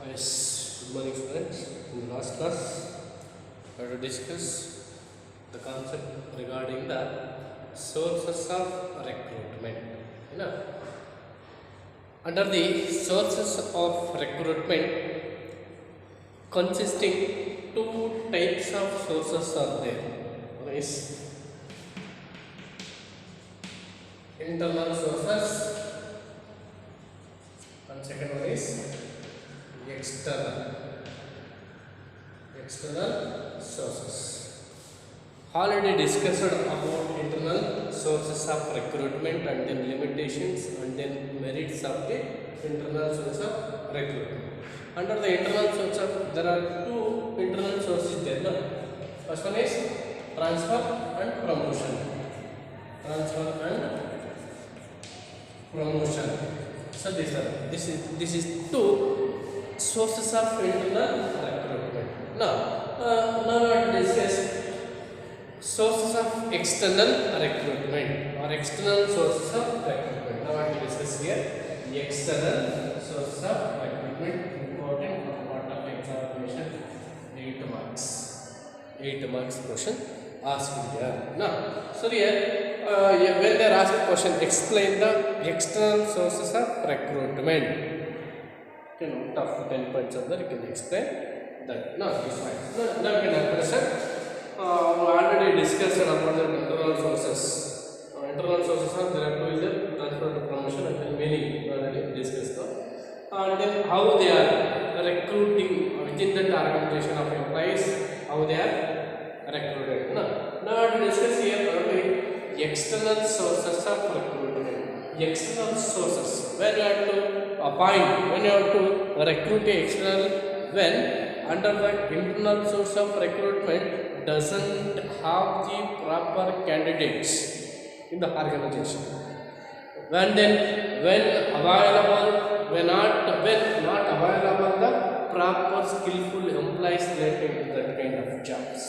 Yes, good morning students. In the last class, we have to discuss the concept regarding the sources of recruitment. You know, under the sources of recruitment, consisting two types of sources are there. One is internal sources, and second one is external sources. Already discussed about internal sources of recruitment and then limitations and then merits of the internal source of recruitment. Under the internal source of, there are two internal sources there. No? First one is transfer and promotion. Transfer and promotion. So this is two sources of internal recruitment. Now we have to discuss sources of external recruitment or external sources of recruitment. Now I have to discuss here the external sources of recruitment. Important part of examination. 8 marks question asked here. Now, so here when they are asked a question, explain the external sources of recruitment. You know, tough 10 points of that you can explain that. No, it's fine. Now we can question. We already discussed about the internal sources. Internal sources are there are two: is the transfer to promotion and then many already discussed. And then how they are recruiting within that organization of employees, how they are recruited. Now to discuss here only external sources of recruitment. External sources, when you have to appoint, when you have to recruit a external, when under the internal source of recruitment doesn't have the proper candidates in the organization. When available, when not available the proper skillful employees related to that kind of jobs.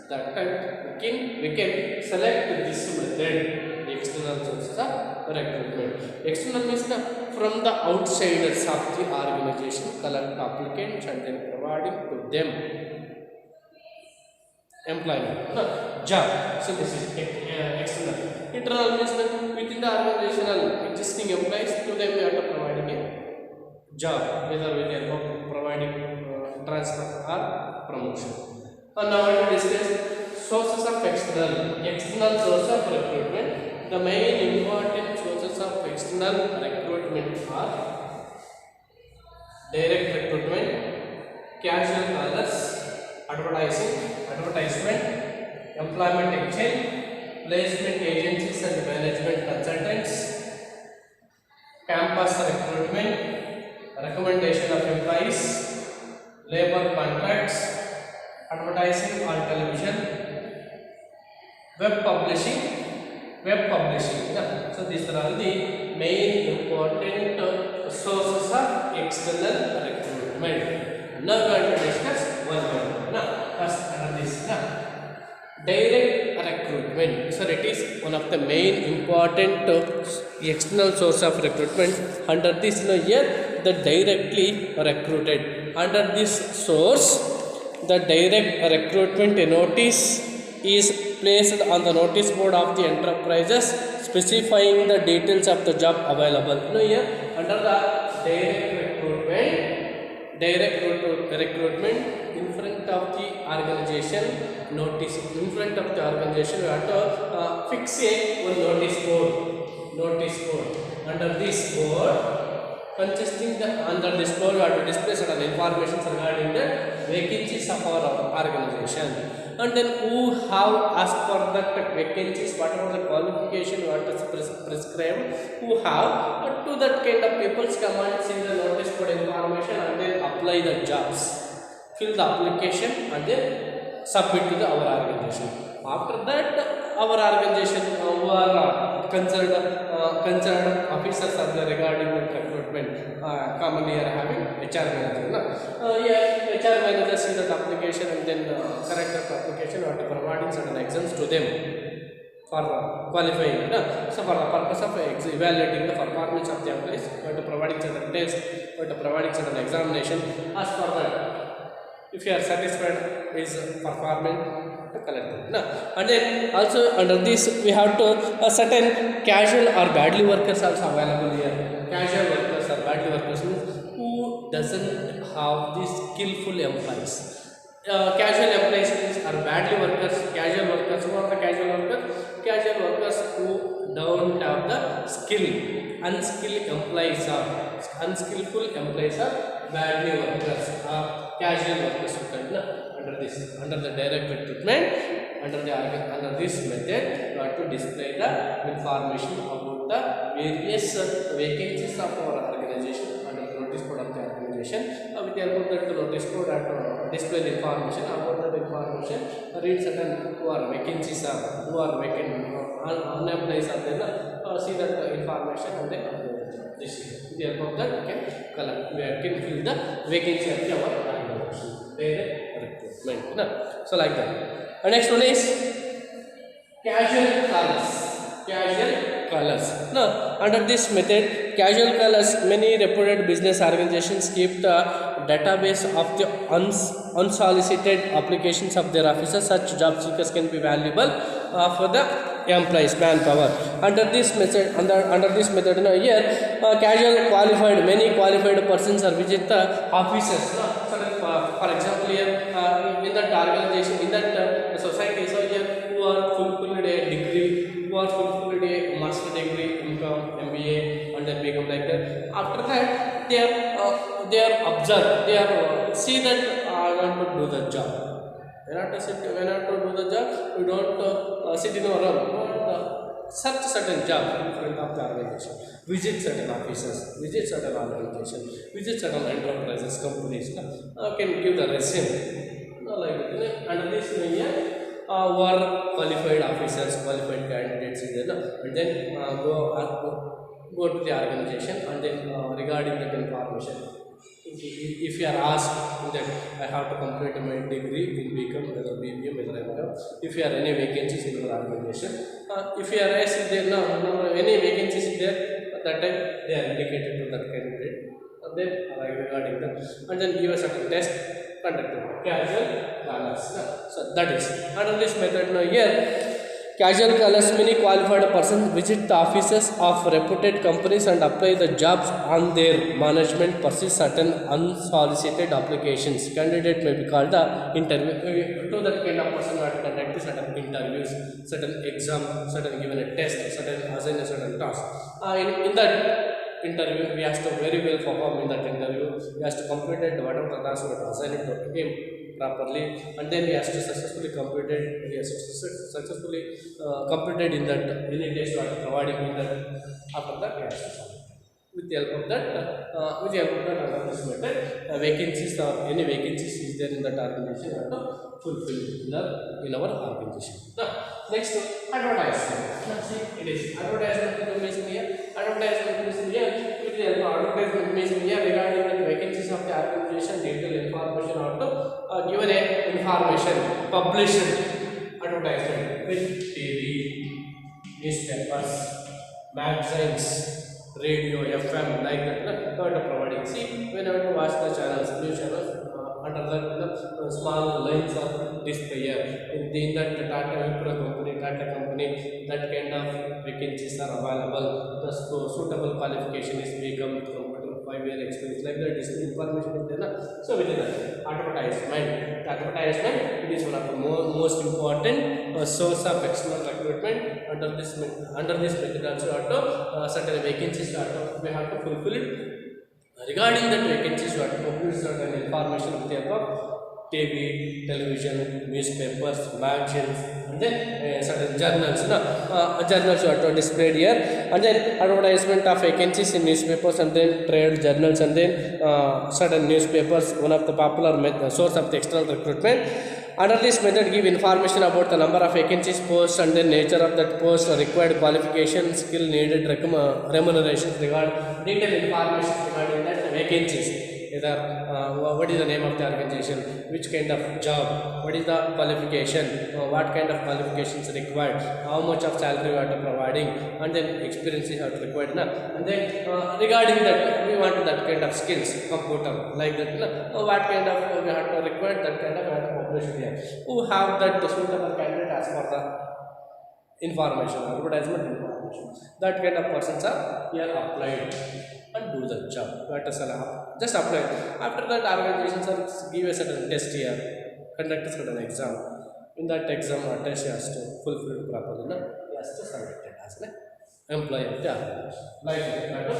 That time we can select this method, the external sources of recruitment. External means from the outsiders of the organization, collect applicants and then providing to them employment, job. So this is external. Internal means within the organizational existing employees, to them we have to providing a job, whether with the help of providing transfer or promotion. And now I will discuss sources of external source of recruitment. The main important sources of external recruitment are direct recruitment, casual hires, advertisement, employment exchange, placement agencies and management consultants, campus recruitment, recommendation of employees, labor contracts, advertising on television, web publishing. So these are all the main important sources of external recruitment. Now we are going to discuss one by one. Now first under this direct recruitment. So it is one of the main important external source of recruitment. Under this here the directly recruited. Under this source, the direct recruitment notice is placed on the notice board of the enterprises specifying the details of the job available. Here under the direct recruitment in front of the organization notice, in front of the organization we have to fix one notice board. Under this board, consisting under this board we have to display certain information regarding the vacancies of our organization, and then who have asked for that vacancies, whatever the qualification what is prescribed, who have to that kind of people's come and see the notice board information and then apply the jobs, fill the application and then submit to our organization. After that, our organization who are concerned officers are there regarding the recruitment, commonly are having HR manager. HR manager see that application and then correct that application or providing certain exams to them. for qualifying. So for the purpose of evaluating the performance of the employees, we have to providing certain tests, we have to providing certain examination. As for that, if you are satisfied with performance, collect it. And then also under this we have to certain casual or badly workers also available here. Casual workers or badly workers means who doesn't have these skillful employees. Casual employees are badly workers. Casual workers, who are the casual workers? Casual workers who don't have the skill. Unskilled employees are unskillful employees are badly workers. Casual workers under the direct recruitment, under this method we have to display the information about the various vacancies of our organization under the notice code of the organization. With the help of that notice code, display the information about that information. Read certain who are vacancies are who are vacant unemployed are there. See that information and then this. With the help of that we can collect, we can fill the vacancy of our organization. So like that. And next one is casual colors. Casual colors. Now under this method, casual colors, many reputed business organizations keep the database of the unsolicited applications of their officers. Such job seekers can be valuable for the employees manpower. Under this method, here casual qualified, many qualified persons are visit the offices. For example, here in that organization, in that society, so here who are fulfilled a degree, who are fulfilled a master degree, MBA, and then become like that. After that, they are observed, they are see that I want to do the job. When I have to do the job, we don't sit in our room. We don't search certain job in front of the organization. Visit certain offices, visit certain organizations, visit certain enterprises, companies. Can give the resume. Under this here, were qualified officers, qualified candidates in there, and then go to the organization and then regarding that information. If you are asked that I have to complete my degree in BCom, whether BBM, whether MCom, if you are any vacancies in your organization, if you are asked there, no, any vacancies in there, at that time they are indicated to that candidate, and then regarding that, and then give a certain test conducted. Casual colors. So that is under this method. Now here, casual colors, many qualified persons visit the offices of reputed companies and apply the jobs on their management, pursue certain unsolicited applications. Candidate may be called the interview. To that kind of person, we have to conduct certain interviews, certain exam, certain given a test, certain assign a certain task. In that interview, we have to very well perform in that interview. We have to complete it, whatever the task we have assigned to him properly, and then he has to successfully completed. He has successfully completed in that any test we are providing in that. After that, he has to submit. With the help of that, under this method, vacancies or any vacancies is there in that organization are to fulfill in our organization. Now, next advertisement. See, it is advertisement information here. Advertisement information here. With the help of advertisement information here regarding the vacancies of the organization, detailed information or to given a information published advertisement with TV, newspapers, magazines, radio, FM, like that. Not providing. See, when I want to watch the channels, new channels, under the small lines of display here. In that Tata company, that kind of vacancies are available. The suitable qualification is become computer 5-year experience, like that. This information is there. So within that advertisement, it is one of the most important source of external recruitment. Under this method also, certain vacancies we have to fulfill it. Regarding that vacancies, you have to publish certain information with the help of TV, television, newspapers, magazines, and then certain journals. Journals you have to display here, and then advertisement of vacancies in newspapers, and then trade journals, and then certain newspapers. One of the popular source of the external recruitment. Under this method, give information about the number of vacancies posts and the nature of that post, required qualification, skill needed, remuneration, regard detailed information regarding that vacancies. either what is the name of the organization, which kind of job, what is the qualification, what kind of qualifications required, how much of salary we are providing, and then experience is required, na? And then regarding that we want that kind of skills, computer like that, na? What kind of we have to require, that kind of we have to publish here. Who have that suitable candidate as per the information, advertisement information, that kind of persons are here applied and do the job. Let us just apply. After that, organizations are give a certain test here, conduct a certain exam. In that exam, a test has to fulfill properly. No? He has to selected as an employee of the organization. Like that,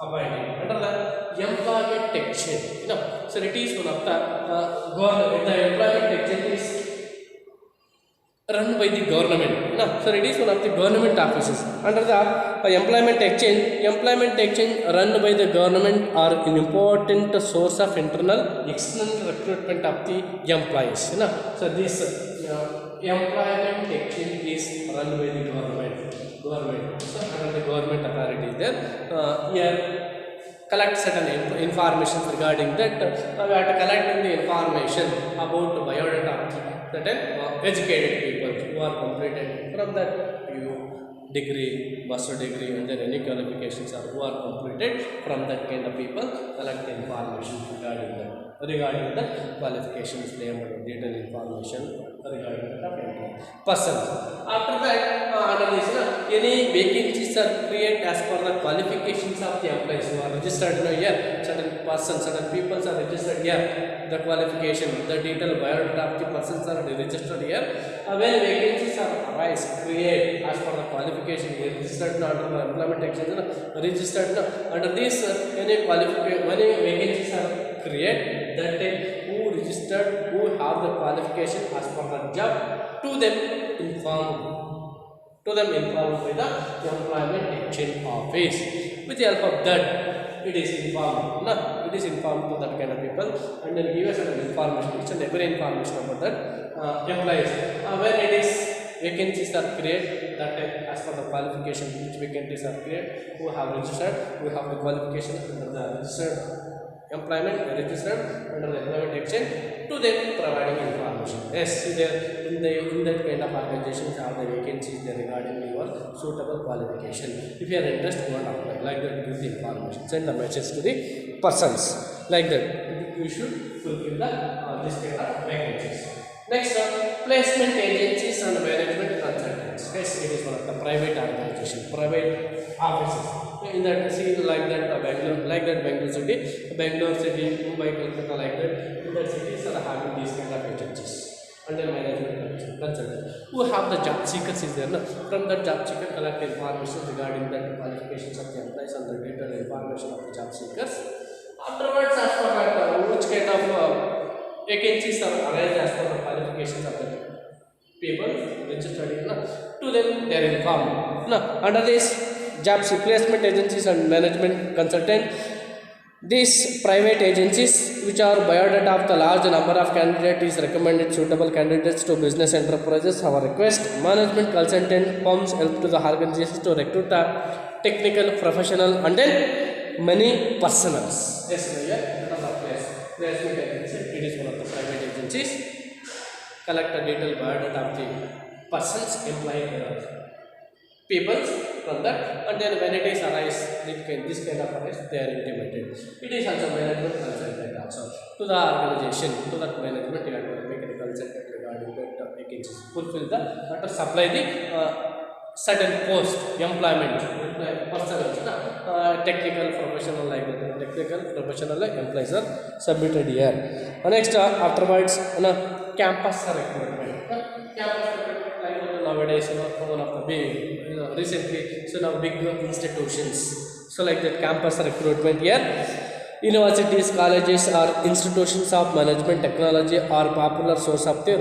appointing under the employment exchange. You know, so it is one of the government. The employment exchange is run by the government. No? So it is one of the government offices. Under the employment exchange run by the government are an important source of internal external recruitment of the employees. No? So this employment exchange is run by the government. So under the government authority there, here collect certain information regarding that. We have to collect the information about the biodata of certain educated people who are completed from that degree, master degree, and then any qualifications are who are completed from that kind of people. Collect the information regarding the qualifications, name and detailed information regarding the person. After that, any vacancies are created as per the qualifications of the employees who are registered here. Certain persons, certain people are registered here. The qualification, the detailed biodata of the persons are registered here. When vacancies are arise, create as per the qualification, registered under the employment exchange, registered under this any vacancies are create, that time who registered, who have the qualification as per the job, to them informed by the employment exchange office. With the help of that, it is informed. It is informed to that kind of people, and then give us an information, each and every information about that employees. When it is vacancies are created, that as per the qualification, which vacancies are created, who have registered, who have the qualification under the registered employment, registered under the employment exchange, to them providing information. Yes, there in that kind of organizations have the vacancies there regarding your suitable qualification. If you are interested, you want to apply, like that, give the information, send the message to the persons, like that. You should fulfill the this kind of vacancies. Next, placement agencies and management consultants. Yes, it is one of the private organization, private offices. In that, see, like that, Bangalore city, Mumbai, Kolkata, like that. In that cities are having these kind of agencies under management consultants who have the job seekers is there. No? From that job seeker, collect information regarding the qualifications of the employees and the detailed information of the job seekers. Afterwards, as per that, which kind of vacancies are arranged as per the qualifications of the people registered, to them they are informed. Under this job placement agencies and management consultant, these private agencies which are biodata of the large number of candidates is recommended suitable candidates to business enterprises. Our request, management consultant firms help to the organizations to recruit the technical, professional, and then many personals. Yes, placement agency, it is one of the private agencies. Collect the detailed biodata of the persons employed people from that, and then when it is arise, this kind of arise, they are implemented. It is also management consultant also to the organization, to that management, you have to make a consultant regarding that vacancies, fulfill the, to supply the certain post, employment, personal, technical, professional, like that, technical, professional employees are submitted here. Next, afterwards, campus recruitment. Campus recruitment, like nowadays, one of the big, recently, so now big institutions. So like that, campus recruitment here. Universities, colleges, or institutions of management technology are popular source of the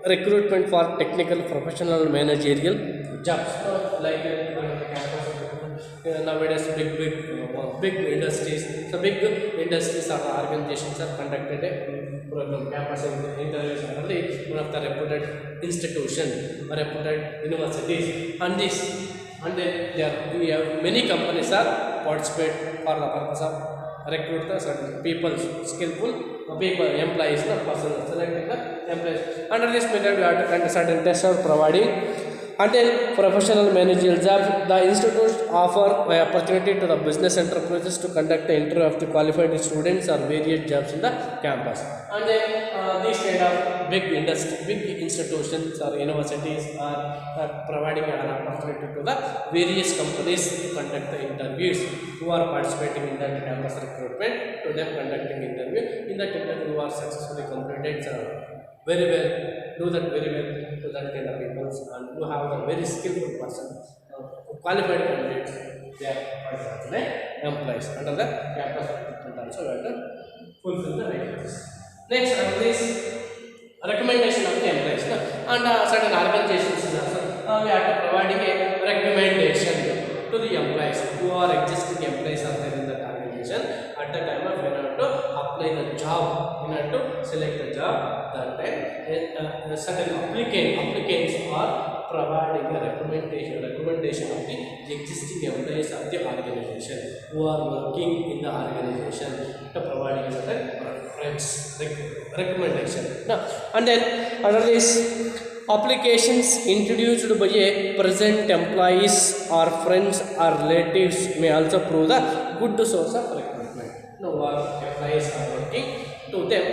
recruitment for technical, professional, managerial jobs. Like campus recruitment, nowadays big industries. So big industries or organizations are conducted a program, campus interviews under one of the reputed institution or reputed universities, and then we have many companies are participate for the purpose of recruit the certain people, skillful people, employees, the person selecting the employees. Under this method, we have to conduct certain tests for providing until professional managerial jobs. The institutes offer an opportunity to the business enterprises to conduct the interview of the qualified students or various jobs in the campus. And then these kind of big institutions or universities are providing an opportunity to the various companies to conduct the interviews who are participating in that campus recruitment, to them conducting interview. In that interview, who are successfully completed very well, do that very well to that kind of people, and who have a very skillful person, qualified candidates, they are particularly employees under the campus recruitment also. We have to fulfill the requirements. Next, this recommendation of the employees, and certain organizations also we have to providing a recommendation to the employees who are existing employees are there in that organization. At the time of when to apply the job, in order to select the job, that time certain applicants are providing a recommendation of the existing employees of the organization who are working in the organization, to providing a certain recommendation. Now, and then under this, applications introduced by a present employees or friends or relatives may also prove the good source of recruitment. Now, our employees are working to them,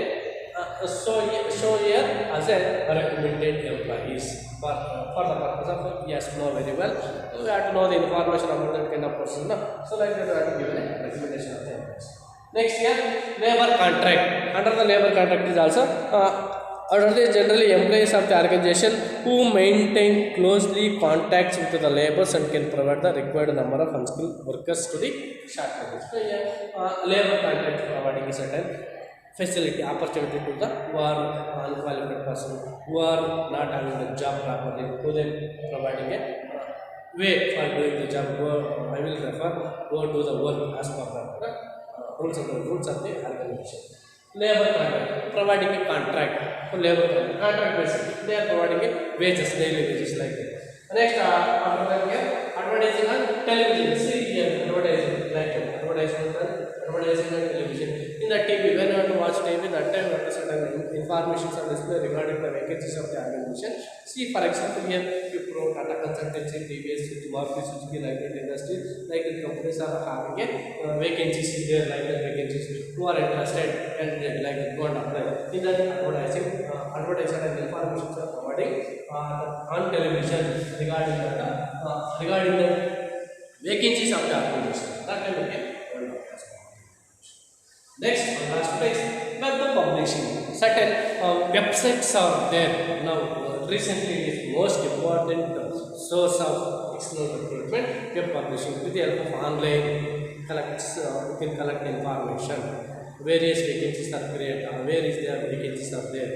show here as a recommended employees for the purpose of, yes, know very well. So we have to know the information about that kind of person. So like that, we have to give a recommendation of the employees. Next here, labor contract. Under the labor contract is also under the generally employees of the organization who maintain closely contacts with the laborers and can provide the required number of unskilled workers to the short term. So here, labor contract providing a certain facility, opportunity to the who are unqualified person, who are not having the job properly, to them providing a way for doing the job. I will refer, go do the work as per the rules of the organization. Labor contract, providing a contract for labor contract basis, they are providing a wages, daily wages like that. Next, after that here, advertising on television. See here, advertising like advertisement on television. In the TV, when you have to watch TV, that time you have to certain information are displayed regarding the vacancies of the organization. See, for example, here Wipro, Tata Consultancy, TVS, Maruti Suzuki, like that industry, like the companies are having a vacancies in there, like the vacancies who are interested and they like to go and apply. In that advertising, and information are providing on television regarding the vacancies of the organization. That time we can. Next, last place, web publishing. Certain websites are there. Now, recently it is most important source of external recruitment, web publishing. With the help of online collects, you can collect information. Various vacancies are created. Where is the vacancies are there?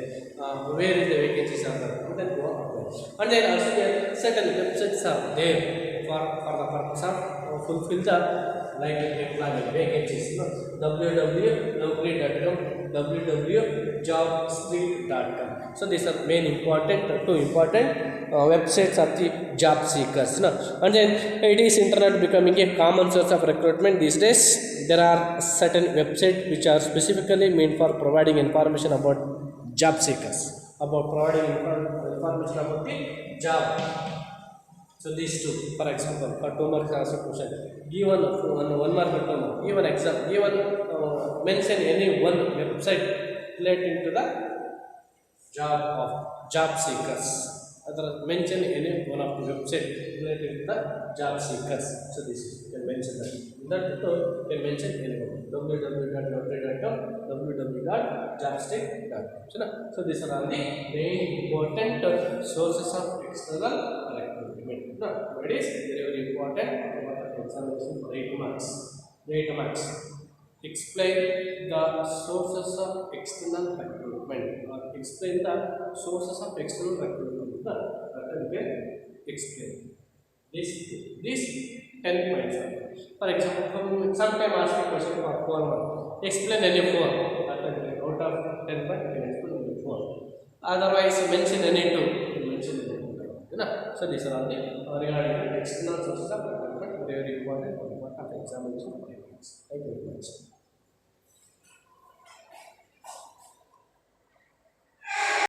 Where is the vacancies are there? And then go on. And then also there certain websites are there for the purpose of fulfill the like employment vacancies. www.naukri.com, www.jobstreet.com. So these are two important websites of the job seekers. And then it is internet becoming a common source of recruitment these days. There are certain websites which are specifically meant for providing information about job seekers, about providing information about the job. So these two, for example, for 2 marks also question, given 1 mark or 2 mark, given exam, given mention any one website relating to the job of job seekers. Other mention any one of the website related to the job seekers. So this you can mention that. That you can mention any one. www.naukri.com, www.jobstreet.com. So these are all the main important sources of external recruitment. Now, it is very important for examination 8 marks. 8 marks. Explain the sources of external recruitment, or explain the sources of external recruitment. That we can explain. These 10 points are. For example, sometime ask a question for 4 marks. Explain any 4. Out of 10 points, you can explain only 4. Otherwise, mention any 2. Mention any 2. So these are all the regarding external sources of recruitment. Very important for examination. Thank you very much.